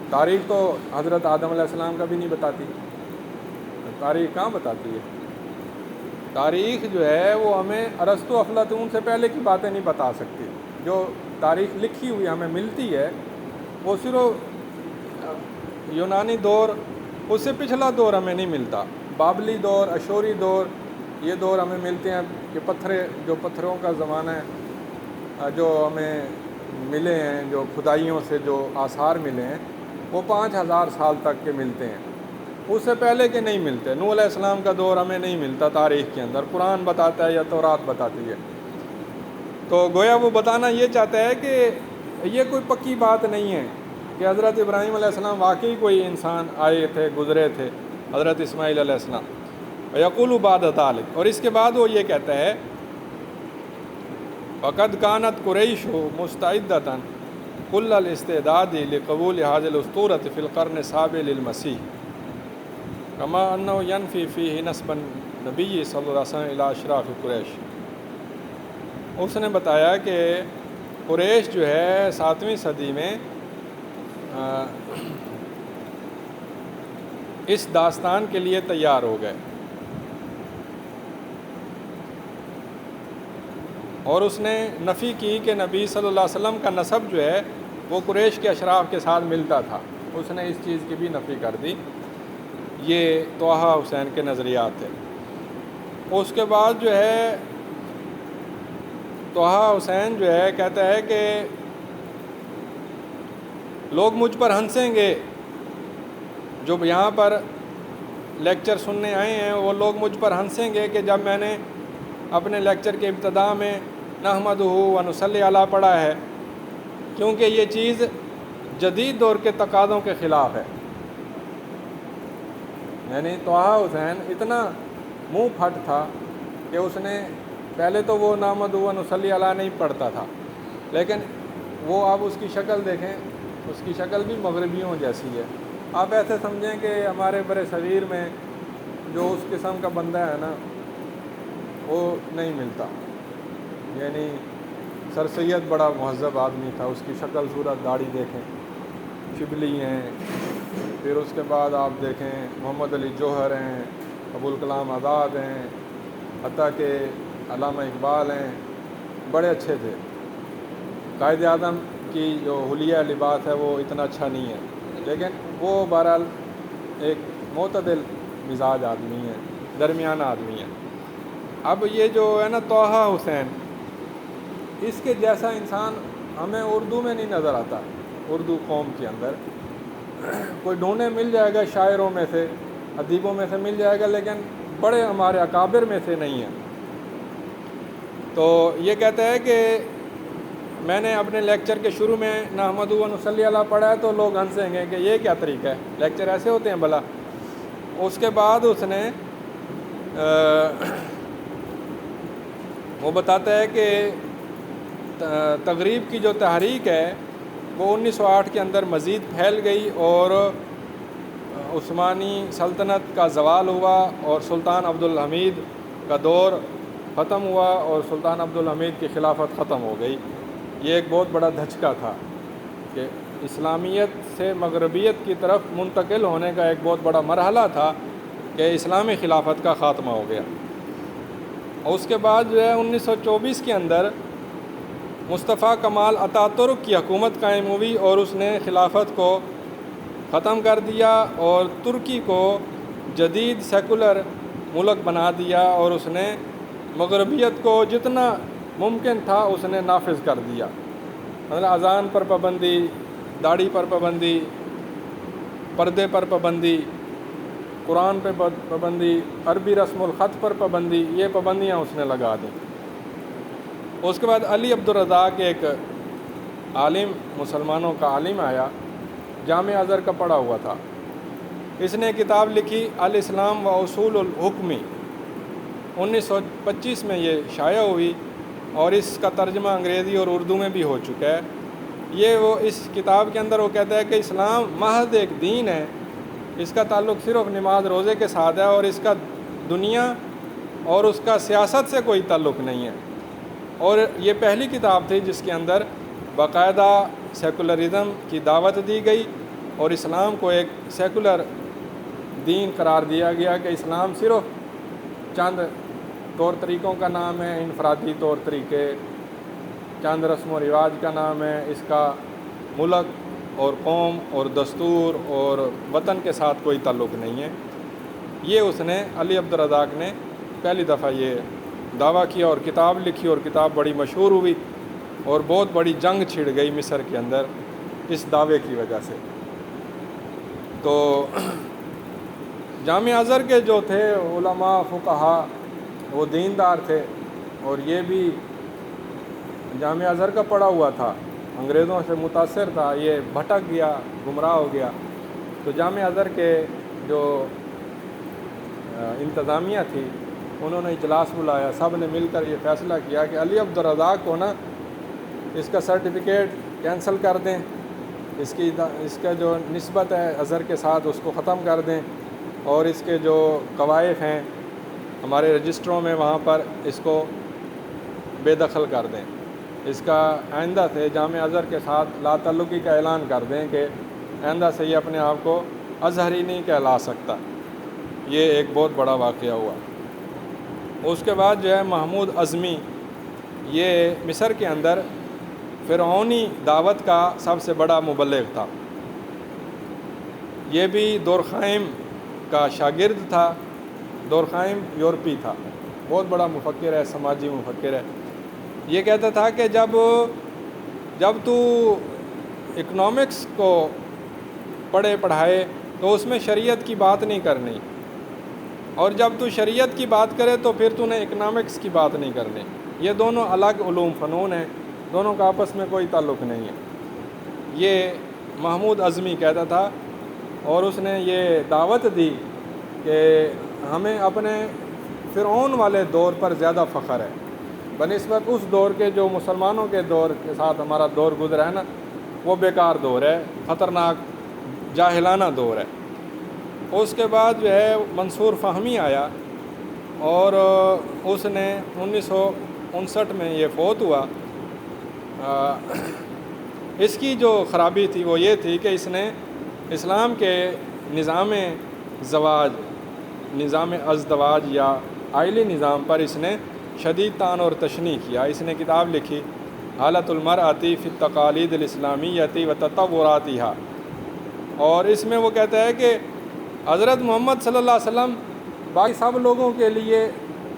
تاریخ تو حضرت آدم علیہ السلام کا بھی نہیں بتاتی، تاریخ کہاں بتاتی ہے؟ تاریخ جو ہے وہ ہمیں ارسطو افلاطون سے پہلے کی باتیں نہیں بتا سکتی۔ جو تاریخ لکھی ہوئی ہمیں ملتی ہے وہ صرف یونانی دور، اس سے پچھلا دور ہمیں نہیں ملتا، بابلی دور، اشوری دور، یہ دور ہمیں ملتے ہیں کہ پتھروں کا زمانہ ہے، جو ہمیں ملے ہیں، جو کھدائیوں سے جو آثار ملے ہیں وہ 5000 سال تک کے ملتے ہیں، اس سے پہلے کے نہیں ملتے۔ نوح علیہ السلام کا دور ہمیں نہیں ملتا تاریخ کے اندر، قرآن بتاتا ہے یا تورات بتاتی ہے۔ تو گویا وہ بتانا یہ چاہتا ہے کہ یہ کوئی پکی بات نہیں ہے کہ حضرت ابراہیم علیہ السلام واقعی کوئی انسان آئے تھے، گزرے تھے، حضرت اسماعیل علیہ السلام۔ یقول بعد ذلک، اور اس کے بعد وہ یہ کہتا ہے فقد كانت قریش مستعدۃ کل الاستعداد لقبول هذه الاسطورۃ فی القرن السابع للمسیح کما انه ينفی فیہ نسب النبی صلی اللہ علیہ وسلم الی اشراف قریش۔ اس نے بتایا کہ قریش جو ہے 7ویں صدی میں اس داستان کے لیے تیار ہو گئے، اور اس نے نفی کی کہ نبی صلی اللہ علیہ وسلم کا نسب جو ہے وہ قریش کے اشراف کے ساتھ ملتا تھا، اس نے اس چیز کی بھی نفی کر دی۔ یہ طٰہٰ حسین کے نظریات تھے۔ اس کے بعد جو ہے طٰہٰ حسین جو ہے کہتا ہے کہ لوگ مجھ پر ہنسیں گے، جو یہاں پر لیکچر سننے آئے ہیں وہ لوگ مجھ پر ہنسیں گے کہ جب میں نے اپنے لیکچر کے ابتدا میں نحمدہ و نصلی علیہ پڑھا ہے، کیونکہ یہ چیز جدید دور کے تقاضوں کے خلاف ہے۔ یعنی طٰہٰ حسین اتنا منہ پھٹ تھا کہ اس نے پہلے تو وہ نحمدہ و نصلی علیہ نہیں پڑھتا تھا، لیکن وہ اب اس کی شکل دیکھیں، اس کی شکل بھی مغربیوں جیسی ہے۔ آپ ایسے سمجھیں کہ ہمارے بر صغیر میں جو اس قسم کا بندہ ہے نا وہ نہیں ملتا۔ یعنی سر سید بڑا مہذب آدمی تھا، اس کی شکل صورت داڑھی دیکھیں، شبلی ہیں، پھر اس کے بعد آپ دیکھیں محمد علی جوہر ہیں، ابوالکلام آزاد ہیں، حتیٰ کہ علامہ اقبال ہیں، بڑے اچھے تھے۔ قائد اعظم کی جو حلیہ لباس ہے وہ اتنا اچھا نہیں ہے، لیکن وہ بہرحال ایک معتدل مزاج آدمی ہے، درمیانہ آدمی ہے۔ اب یہ جو ہے نا طٰہٰ حسین، اس کے جیسا انسان ہمیں اردو میں نہیں نظر آتا۔ اردو قوم کے اندر کوئی ڈھونڈے مل جائے گا، شاعروں میں سے، ادیبوں میں سے مل جائے گا، لیکن بڑے ہمارے اکابر میں سے نہیں ہے۔ تو یہ کہتا ہے کہ میں نے اپنے لیکچر کے شروع میں نحمدہ و نصلی علیہ پڑھا ہے تو لوگ ہنسیں گے کہ یہ کیا طریقہ ہے، لیکچر ایسے ہوتے ہیں بھلا۔ اس کے بعد اس نے وہ بتاتا ہے کہ تغریب کی جو تحریک ہے وہ 1908 کے اندر مزید پھیل گئی، اور عثمانی سلطنت کا زوال ہوا، اور سلطان عبدالحمید کا دور ختم ہوا، اور سلطان عبدالحمید کی خلافت ختم ہو گئی۔ یہ ایک بہت بڑا دھچکا تھا کہ اسلامیت سے مغربیت کی طرف منتقل ہونے کا ایک بہت بڑا مرحلہ تھا کہ اسلامی خلافت کا خاتمہ ہو گیا۔ اور اس کے بعد جو ہے 1924 کے اندر مصطفیٰ کمال اتاترک کی حکومت قائم ہوئی، اور اس نے خلافت کو ختم کر دیا اور ترکی کو جدید سیکولر ملک بنا دیا، اور اس نے مغربیت کو جتنا ممکن تھا اس نے نافذ کر دیا۔ مطلب اذان پر پابندی، داڑھی پر پابندی، پردے پر پابندی، قرآن پہ پابندی، عربی رسم الخط پر پابندی، یہ پابندیاں اس نے لگا دیں۔ اس کے بعد علی عبدالرزاق ایک عالم، مسلمانوں کا عالم آیا، جامع ازہر کا پڑھا ہوا تھا۔ اس نے کتاب لکھی الاسلام و اصول الحکم، 1925 میں یہ شائع ہوئی، اور اس کا ترجمہ انگریزی اور اردو میں بھی ہو چکا ہے۔ یہ وہ اس کتاب کے اندر وہ کہتا ہے کہ اسلام محض ایک دین ہے، اس کا تعلق صرف نماز روزے کے ساتھ ہے، اور اس کا دنیا اور اس کا سیاست سے کوئی تعلق نہیں ہے، اور یہ پہلی کتاب تھی جس کے اندر باقاعدہ سیکولرزم کی دعوت دی گئی اور اسلام کو ایک سیکولر دین قرار دیا گیا کہ اسلام صرف چند طور طریقوں کا نام ہے، انفرادی طور طریقے، چند رسم و رواج کا نام ہے، اس کا ملک اور قوم اور دستور اور وطن کے ساتھ کوئی تعلق نہیں ہے۔ یہ اس نے علی عبدالرزاق نے پہلی دفعہ یہ دعویٰ کیا اور کتاب لکھی، اور کتاب بڑی مشہور ہوئی اور بہت بڑی جنگ چھڑ گئی مصر کے اندر اس دعوے کی وجہ سے۔ تو جامعہ ازہر کے جو تھے علماء فقہا وہ دیندار تھے، اور یہ بھی جامعہ ازہر کا پڑھا ہوا تھا، انگریزوں سے متاثر تھا، یہ بھٹک گیا، گمراہ ہو گیا۔ تو جامعہ ازہر کے جو انتظامیہ تھی انہوں نے اجلاس بلایا، سب نے مل کر یہ فیصلہ کیا کہ علی عبدالرزاق کو نا اس کا سرٹیفکیٹ کینسل کر دیں، اس کا جو نسبت ہے ازہر کے ساتھ اس کو ختم کر دیں، اور اس کے جو قوائف ہیں ہمارے رجسٹروں میں وہاں پر اس کو بے دخل کر دیں، اس کا آئندہ سے جامعہ ازہر کے ساتھ لا تعلقی کا اعلان کر دیں کہ آئندہ سے یہ اپنے آپ کو ازہری نہیں کہلا سکتا۔ یہ ایک بہت بڑا واقعہ ہوا۔ اس کے بعد جو ہے محمود عظمی، یہ مصر کے اندر فرعونی دعوت کا سب سے بڑا مبلغ تھا۔ یہ بھی دورخائم کا شاگرد تھا، دورخائم یورپی تھا، بہت بڑا مفکر ہے، سماجی مفکر ہے۔ یہ کہتا تھا کہ جب تو اکنامکس کو پڑھے پڑھائے تو اس میں شریعت کی بات نہیں کرنی، اور جب تو شریعت کی بات کرے تو پھر تو نے اکنامکس کی بات نہیں کرنی۔ یہ دونوں الگ علوم فنون ہیں، دونوں کا آپس میں کوئی تعلق نہیں ہے، یہ محمود عظمی کہتا تھا۔ اور اس نے یہ دعوت دی کہ ہمیں اپنے فرعون والے دور پر زیادہ فخر ہے بنسبت اس دور کے جو مسلمانوں کے دور کے ساتھ ہمارا دور گزرا ہے نا، وہ بیکار دور ہے، خطرناک جاہلانہ دور ہے۔ اس کے بعد جو ہے منصور فہمی آیا، اور اس نے 1959 میں یہ فوت ہوا۔ اس کی جو خرابی تھی وہ یہ تھی کہ اس نے اسلام کے نظام ازدواج یا آئلی نظام پر اس نے شدید طعن اور تشنیع کیا۔ اس نے کتاب لکھی حالت المرأتی فی التقالید الاسلامیتی و تطوراتها، اور اس میں وہ کہتا ہے کہ حضرت محمد صلی اللہ علیہ وسلم باقی سب لوگوں کے لیے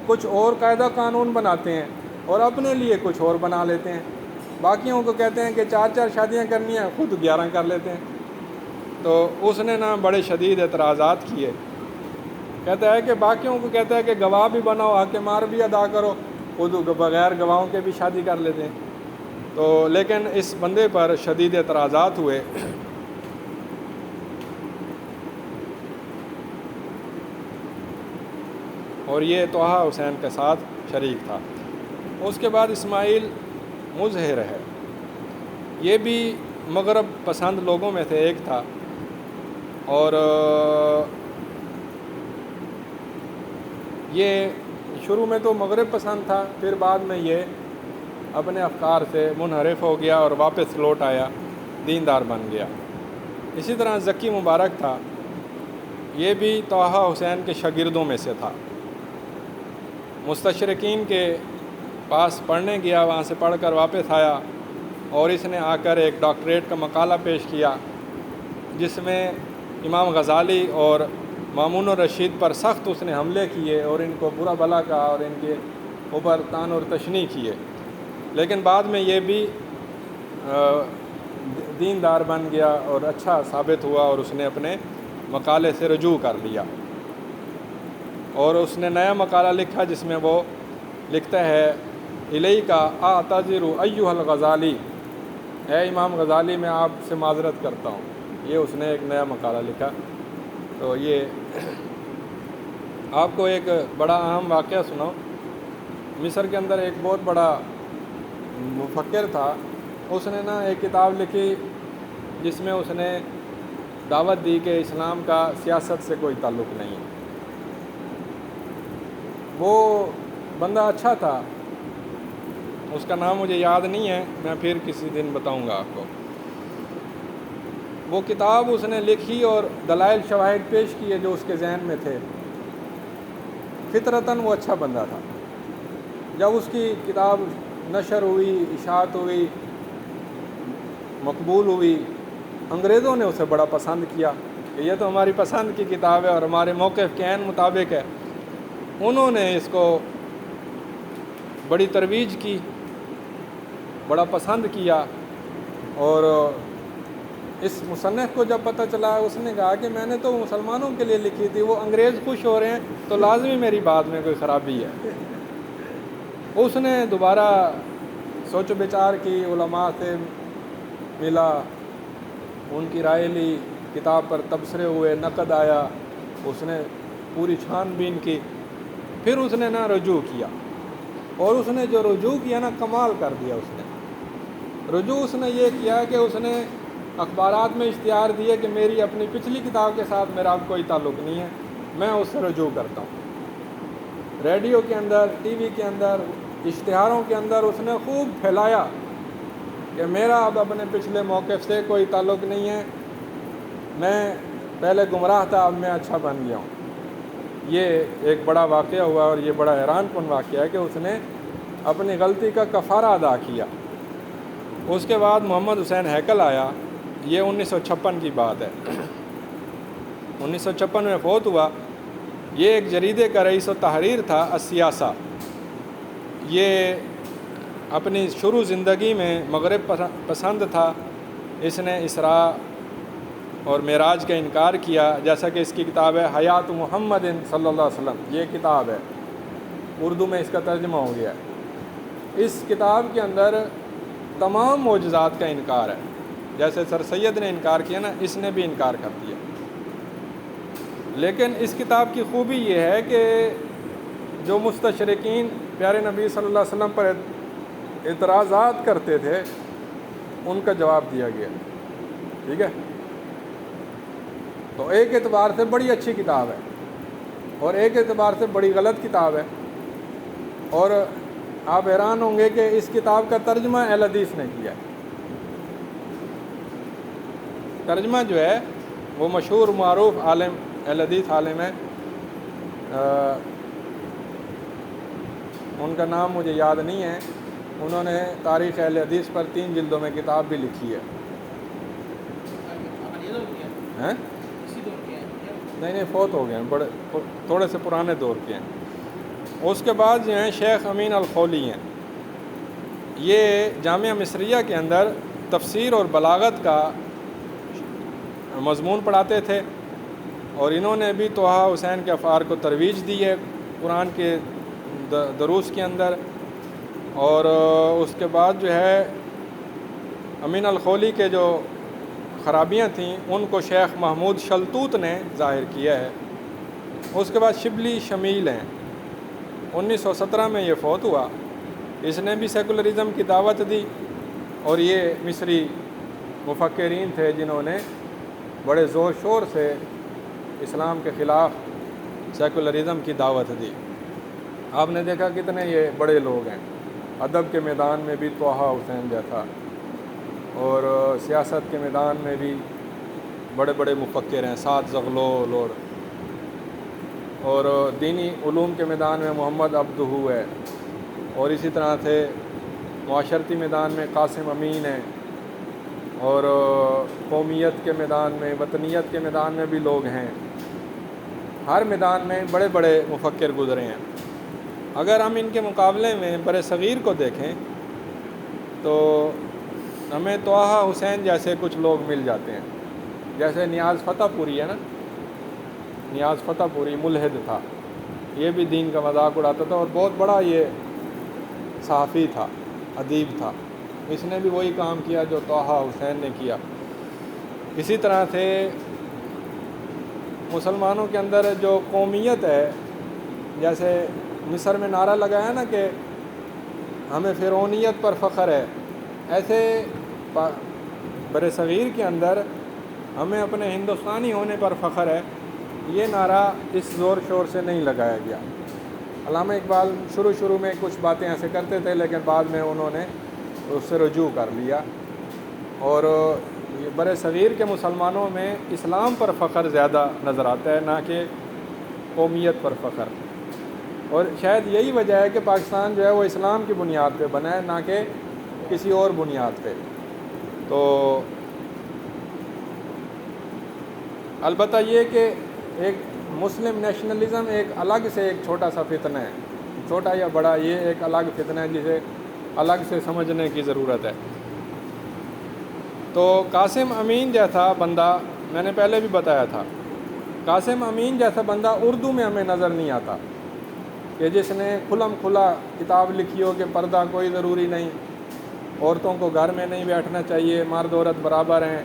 کچھ اور قاعدہ قانون بناتے ہیں اور اپنے لیے کچھ اور بنا لیتے ہیں، باقیوں کو کہتے ہیں کہ 4 شادیاں کرنی ہیں، خود 11 کر لیتے ہیں۔ تو اس نے نا بڑے شدید اعتراضات کیے، کہتا ہے کہ باقیوں کو کہتا ہے کہ گواہ بھی بناؤ، حق مار بھی ادا کرو، خود بغیر گواہوں کے بھی شادی کر لیتے ہیں۔ تو لیکن اس بندے پر شدید اعتراضات ہوئے۔ اور یہ طٰہٰ حسین کے ساتھ شریک تھا۔ اس کے بعد اسماعیل مظہر ہے، یہ بھی مغرب پسند لوگوں میں سے ایک تھا، اور یہ شروع میں تو مغرب پسند تھا، پھر بعد میں یہ اپنے افکار سے منحرف ہو گیا اور واپس لوٹ آیا، دیندار بن گیا۔ اسی طرح ذکی مبارک تھا، یہ بھی طٰہٰ حسین کے شاگردوں میں سے تھا۔ مستشرقین کے پاس پڑھنے گیا، وہاں سے پڑھ کر واپس آیا، اور اس نے آ کر ایک ڈاکٹریٹ کا مقالہ پیش کیا جس میں امام غزالی اور مامون الرشید پر سخت اس نے حملے کیے اور ان کو برا بھلا کہا اور ان کے اوپر طعن اور تشنیع کیے، لیکن بعد میں یہ بھی دیندار بن گیا اور اچھا ثابت ہوا، اور اس نے اپنے مقالے سے رجوع کر لیا، اور اس نے نیا مقالہ لکھا جس میں وہ لکھتا ہے الیکا اعتذر ایھا الغزالی، اے امام غزالی میں آپ سے معذرت کرتا ہوں۔ یہ اس نے ایک نیا مقالہ لکھا۔ تو یہ آپ کو ایک بڑا اہم واقعہ سناؤ۔ مصر کے اندر ایک بہت بڑا مفکر تھا، اس نے نا ایک کتاب لکھی جس میں اس نے دعوت دی کہ اسلام کا سیاست سے کوئی تعلق نہیں ہے۔ وہ بندہ اچھا تھا، اس کا نام مجھے یاد نہیں ہے، میں پھر کسی دن بتاؤں گا آپ کو۔ وہ کتاب اس نے لکھی اور دلائل شواہد پیش کیے جو اس کے ذہن میں تھے۔ فطرتاً وہ اچھا بندہ تھا۔ جب اس کی کتاب نشر ہوئی، اشاعت ہوئی، مقبول ہوئی، انگریزوں نے اسے بڑا پسند کیا کہ یہ تو ہماری پسند کی کتاب ہے اور ہمارے موقف کے عین مطابق ہے۔ انہوں نے اس کو بڑی ترویج کی، بڑا پسند کیا، اور اس مصنف کو جب پتہ چلا، اس نے کہا کہ میں نے تو مسلمانوں کے لیے لکھی تھی، وہ انگریز خوش ہو رہے ہیں تو لازمی میری بات میں کوئی خرابی ہے۔ اس نے دوبارہ سوچ و بچار کی، علماء سے ملا، ان کی رائے لی، کتاب پر تبصرے ہوئے، نقد آیا، اس نے پوری چھان بین کی، پھر اس نے رجوع کیا، اور اس نے جو رجوع کیا کمال کر دیا۔ اس نے رجوع اس نے یہ کیا کہ اس نے اخبارات میں اشتہار دیے کہ میری اپنی پچھلی کتاب کے ساتھ میرا اب کوئی تعلق نہیں ہے، میں اس سے رجوع کرتا ہوں۔ ریڈیو کے اندر، ٹی وی کے اندر، اشتہاروں کے اندر اس نے خوب پھیلایا کہ میرا اب اپنے پچھلے موقف سے کوئی تعلق نہیں ہے، میں پہلے گمراہ تھا، اب میں اچھا بن گیا ہوں۔ یہ ایک بڑا واقعہ ہوا، اور یہ بڑا حیران کن واقعہ ہے کہ اس نے اپنی غلطی کا کفارہ ادا کیا۔ اس کے بعد محمد حسین ہیکل آیا، یہ 1956 کی بات ہے، 1956 میں فوت ہوا۔ یہ ایک جریدے کا رئیس و تحریر تھا، السیاسہ۔ یہ اپنی شروع زندگی میں مغرب پسند تھا، اس نے اسراء اور معراج کا انکار کیا، جیسا کہ اس کی کتاب ہے حیات محمد صلی اللہ علیہ وسلم، یہ کتاب ہے، اردو میں اس کا ترجمہ ہو گیا ہے۔ اس کتاب کے اندر تمام معجزات کا انکار ہے، جیسے سر سید نے انکار کیا اس نے بھی انکار کر دیا۔ لیکن اس کتاب کی خوبی یہ ہے کہ جو مستشرقین پیارے نبی صلی اللہ علیہ وسلم پر اعتراضات کرتے تھے، ان کا جواب دیا گیا، ٹھیک ہے۔ تو ایک اعتبار سے بڑی اچھی کتاب ہے، اور ایک اعتبار سے بڑی غلط کتاب ہے، اور آپ حیران ہوں گے کہ اس کتاب کا ترجمہ اہل حدیث نے کیا ہے۔ ترجمہ جو ہے وہ مشہور معروف عالم اہل حدیث عالم ہے، ان کا نام مجھے یاد نہیں ہے، انہوں نے تاریخ اہل حدیث پر 3 جلدوں میں کتاب بھی لکھی ہے۔ نہیں فوت ہو گئے ہیں، بڑے تھوڑے سے پرانے دور کے ہیں۔ اس کے بعد جو ہیں شیخ امین الخولی ہیں، یہ جامعہ مصریہ کے اندر تفسیر اور بلاغت کا مضمون پڑھاتے تھے، اور انہوں نے بھی طہ حسین کے افعال کو ترویج دی ہے قرآن کے دروس کے اندر۔ اور اس کے بعد جو ہے امین الخولی کے جو خرابیاں تھیں ان کو شیخ محمود شلتوت نے ظاہر کیا ہے۔ اس کے بعد شبلی شمیل ہیں، 1917 میں یہ فوت ہوا، اس نے بھی سیکولرزم کی دعوت دی، اور یہ مصری مفکرین تھے جنہوں نے بڑے زور شور سے اسلام کے خلاف سیکولرزم کی دعوت دی۔ آپ نے دیکھا کتنے یہ بڑے لوگ ہیں، ادب کے میدان میں بھی طہ حسین جیسا، اور سیاست کے میدان میں بھی بڑے بڑے مفکر ہیں، سعد زغلول، اور دینی علوم کے میدان میں محمد عبدہو ہے، اور اسی طرح سے معاشرتی میدان میں قاسم امین ہے، اور قومیت کے میدان میں، وطنیت کے میدان میں بھی لوگ ہیں۔ ہر میدان میں بڑے بڑے مفکر گزرے ہیں۔ اگر ہم ان کے مقابلے میں بر صغیر کو دیکھیں تو ہمیں طہ حسین جیسے کچھ لوگ مل جاتے ہیں، جیسے نیاز فتح پوری ہے نا، نیاز فتح پوری ملحد تھا، یہ بھی دین کا مذاق اڑاتا تھا، اور بہت بڑا یہ صحافی تھا، ادیب تھا، اس نے بھی وہی کام کیا جو طہ حسین نے کیا۔ اسی طرح سے مسلمانوں کے اندر جو قومیت ہے، جیسے مصر میں نعرہ لگایا نا کہ ہمیں فرعونیت پر فخر ہے، ایسے بر صغیر کے اندر ہمیں اپنے ہندوستانی ہونے پر فخر ہے۔ یہ نعرہ اس زور شور سے نہیں لگایا گیا، علامہ اقبال شروع میں کچھ باتیں ایسے کرتے تھے، لیکن بعد میں انہوں نے اس سے رجوع کر لیا، اور یہ بر صغیر کے مسلمانوں میں اسلام پر فخر زیادہ نظر آتا ہے، نہ کہ قومیت پر فخر، اور شاید یہی وجہ ہے کہ پاکستان جو ہے وہ اسلام کی بنیاد پہ بنا ہے، نہ کہ کسی اور بنیاد پہ۔ تو البتہ یہ کہ ایک مسلم نیشنلزم ایک الگ سے ایک چھوٹا سا فتنہ ہے، چھوٹا یا بڑا، یہ ایک الگ فتنہ ہے جسے الگ سے سمجھنے کی ضرورت ہے۔ تو قاسم امین جیسا بندہ، میں نے پہلے بھی بتایا تھا، قاسم امین جیسا بندہ اردو میں ہمیں نظر نہیں آتا کہ جس نے کھلم کھلا کتاب لکھی ہو کہ پردہ کوئی ضروری نہیں، عورتوں کو گھر میں نہیں بیٹھنا چاہیے، مرد عورت برابر ہیں،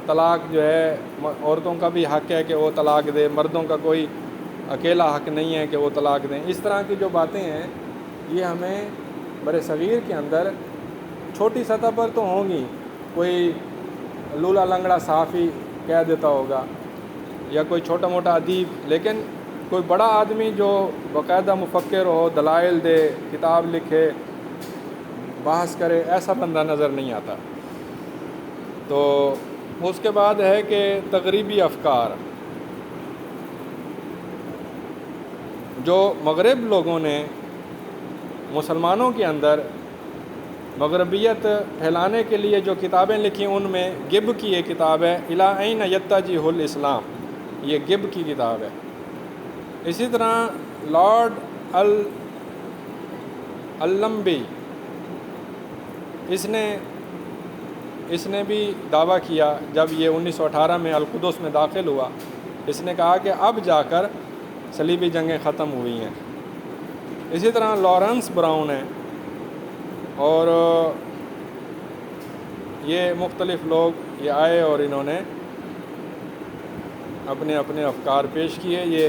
طلاق جو ہے عورتوں کا بھی حق ہے کہ وہ طلاق دے، مردوں کا کوئی اکیلا حق نہیں ہے کہ وہ طلاق دیں۔ اس طرح کی جو باتیں ہیں یہ ہمیں بر صغیر کے اندر چھوٹی سطح پر تو ہوں گی، کوئی لولا لنگڑا صحافی کہہ دیتا ہوگا یا کوئی چھوٹا موٹا ادیب، لیکن کوئی بڑا آدمی جو باقاعدہ مفکر ہو، دلائل دے، کتاب لکھے، بحث کرے، ایسا بندہ نظر نہیں آتا۔ تو اس کے بعد ہے کہ تغریبی افکار، جو مغرب لوگوں نے مسلمانوں کے اندر مغربیت پھیلانے کے لیے جو کتابیں لکھی، ان میں گب کی یہ کتاب ہے الی این یتجہ الاسلام، یہ گب کی کتاب ہے۔ اسی طرح لارڈ اللمبی، اس نے بھی دعویٰ کیا جب یہ 1918 میں القدس میں داخل ہوا، اس نے کہا کہ اب جا کر صلیبی جنگیں ختم ہوئی ہیں۔ اسی طرح لارنس براؤن ہے، اور یہ مختلف لوگ یہ آئے اور انہوں نے اپنے اپنے افکار پیش کیے۔ یہ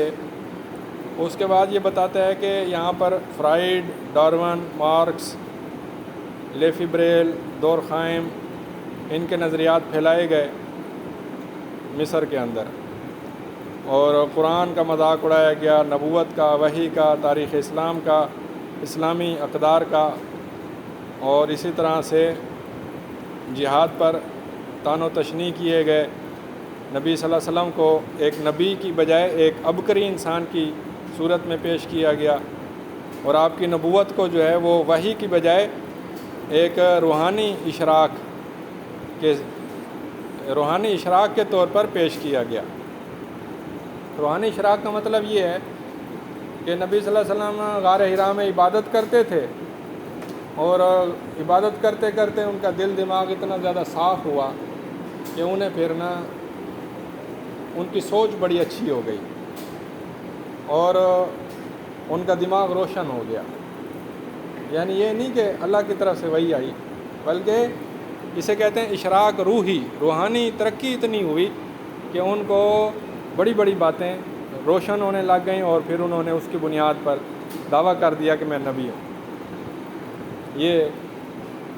اس کے بعد یہ بتاتا ہے کہ یہاں پر Freud, Darwin, Marx, Levy Bruhl, Durkheim, ان کے نظریات پھیلائے گئے مصر کے اندر، اور قرآن کا مذاق اڑایا گیا، نبوت کا، وحی کا، تاریخ اسلام کا، اسلامی اقدار کا، اور اسی طرح سے جہاد پر طعن و تشنیع کیے گئے۔ نبی صلی اللہ علیہ وسلم کو ایک نبی کی بجائے ایک عبقری انسان کی صورت میں پیش کیا گیا، اور آپ کی نبوت کو جو ہے وہ وحی کی بجائے ایک روحانی اشراق کے طور پر پیش کیا گیا۔ روحانی اشراق کا مطلب یہ ہے کہ نبی صلی اللہ علیہ وسلم غار حرا میں عبادت کرتے تھے، اور عبادت کرتے کرتے ان کا دل دماغ اتنا زیادہ صاف ہوا کہ انہیں پھر نا ان کی سوچ بڑی اچھی ہو گئی، اور ان کا دماغ روشن ہو گیا۔ یعنی یہ نہیں کہ اللہ کی طرف سے وحی آئی، بلکہ اسے کہتے ہیں اشراق روحی، روحانی ترقی اتنی ہوئی کہ ان کو بڑی بڑی باتیں روشن ہونے لگ گئیں، اور پھر انہوں نے اس کی بنیاد پر دعویٰ کر دیا کہ میں نبی ہوں۔ یہ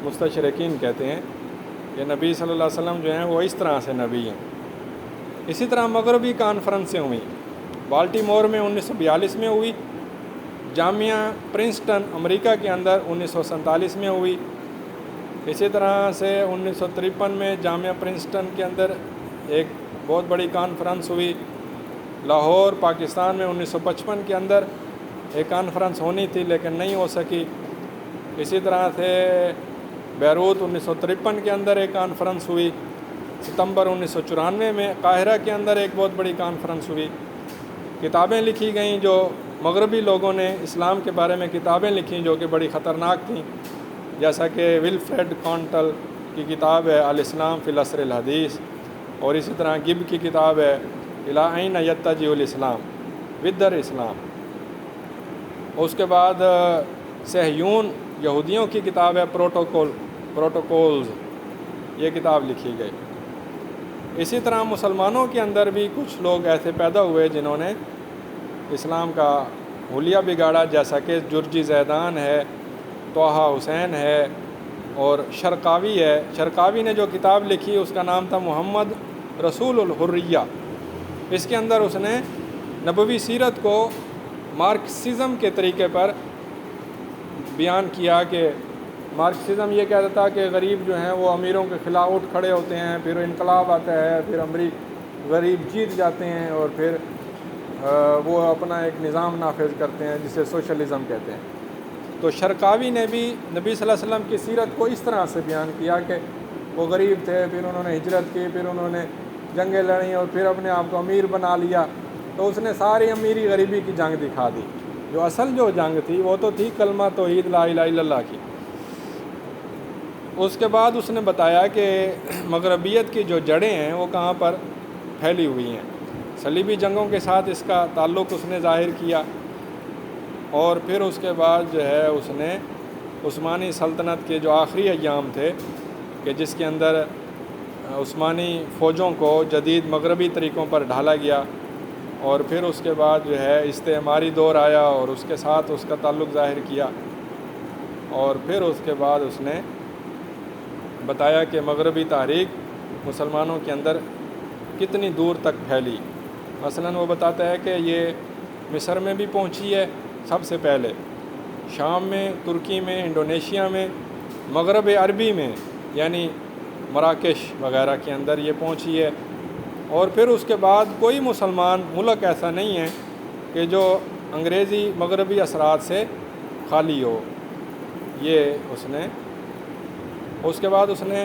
مستشرقین کہتے ہیں کہ نبی صلی اللہ علیہ وسلم جو ہیں وہ اس طرح سے نبی ہیں۔ اسی طرح مغربی کانفرنسیں ہوئیں، بالٹیمور میں 1942 میں ہوئی، جامعہ پرنسٹن امریکہ کے اندر 1947 میں ہوئی، اسی طرح سے 1953 میں جامعہ پرنسٹن کے اندر ایک بہت بڑی کانفرنس ہوئی، لاہور پاکستان میں 1955 کے اندر ایک کانفرنس ہونی تھی لیکن نہیں ہو سکی، اسی طرح سے بیروت 1953 کے اندر ایک کانفرنس ہوئی، ستمبر 1994 میں قاہرہ کے اندر ایک بہت بڑی کانفرنس ہوئی۔ کتابیں لکھی گئیں، جو مغربی لوگوں نے اسلام کے بارے میں کتابیں لکھیں جو کہ بڑی خطرناک تھیں، جیسا کہ ولفریڈ کانٹل کی کتاب ہے الاسلام فی العصر الحدیث، اور اسی طرح گب کی کتاب ہے الی این یتجہ الاسلام، ودر اسلام۔ اس کے بعد صہیون یہودیوں کی کتاب ہے پروٹوکولز، یہ کتاب لکھی گئی۔ اسی طرح مسلمانوں کے اندر بھی کچھ لوگ ایسے پیدا ہوئے جنہوں نے اسلام کا حلیہ بگاڑا، جیسا کہ جرجی زیدان ہے، طٰہٰ حسین ہے، اور شرقاوی ہے۔ شرقاوی نے جو کتاب لکھی اس کا نام تھا محمد رسول الحریہ۔ اس کے اندر اس نے نبوی سیرت کو مارکسزم کے طریقے پر بیان کیا کہ مارکسزم یہ کہتا تھا کہ غریب جو ہیں وہ امیروں کے خلاف اٹھ کھڑے ہوتے ہیں، پھر انقلاب آتا ہے، پھر غریب جیت جاتے ہیں اور پھر وہ اپنا ایک نظام نافذ کرتے ہیں جسے سوشلزم کہتے ہیں۔ تو شرقاوی نے بھی نبی صلی اللہ علیہ وسلم کی سیرت کو اس طرح سے بیان کیا کہ وہ غریب تھے، پھر انہوں نے ہجرت کی، پھر انہوں نے جنگیں لڑیں اور پھر اپنے آپ کو امیر بنا لیا، تو اس نے ساری امیری غریبی کی جنگ دکھا دی۔ جو اصل جو جنگ تھی وہ تو تھی کلمہ توحید لا الہ الا اللہ کی۔ اس کے بعد اس نے بتایا کہ مغربیت کی جو جڑیں ہیں وہ کہاں پر پھیلی ہوئی ہیں۔ صلیبی جنگوں کے ساتھ اس کا تعلق اس نے ظاہر کیا، اور پھر اس کے بعد جو ہے اس نے عثمانی سلطنت کے جو آخری ایام تھے کہ جس کے اندر عثمانی فوجوں کو جدید مغربی طریقوں پر ڈھالا گیا، اور پھر اس کے بعد جو ہے استعماری دور آیا اور اس کے ساتھ اس کا تعلق ظاہر کیا، اور پھر اس کے بعد اس نے بتایا کہ مغربی تحریک مسلمانوں کے اندر کتنی دور تک پھیلی۔ مثلا وہ بتاتا ہے کہ یہ مصر میں بھی پہنچی ہے سب سے پہلے، شام میں، ترکی میں، انڈونیشیا میں، مغرب عربی میں یعنی مراکش وغیرہ کے اندر یہ پہنچی ہے، اور پھر اس کے بعد کوئی مسلمان ملک ایسا نہیں ہے کہ جو انگریزی مغربی اثرات سے خالی ہو۔ یہ اس کے بعد اس نے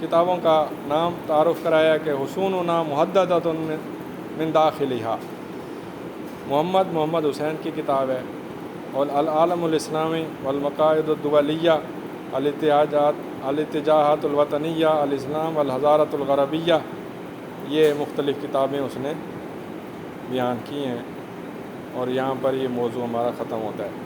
کتابوں کا نام تعارف کرایا کہ حصوننا محددۃ من داخلہا، محمد حسین کی کتاب ہے، اور العالم الاسلامی والمقاعد الدولیہ، الاتجاہات الوطنیہ، الاسلام والحضارۃ الغربیہ، یہ مختلف کتابیں اس نے بیان کی ہیں، اور یہاں پر یہ موضوع ہمارا ختم ہوتا ہے۔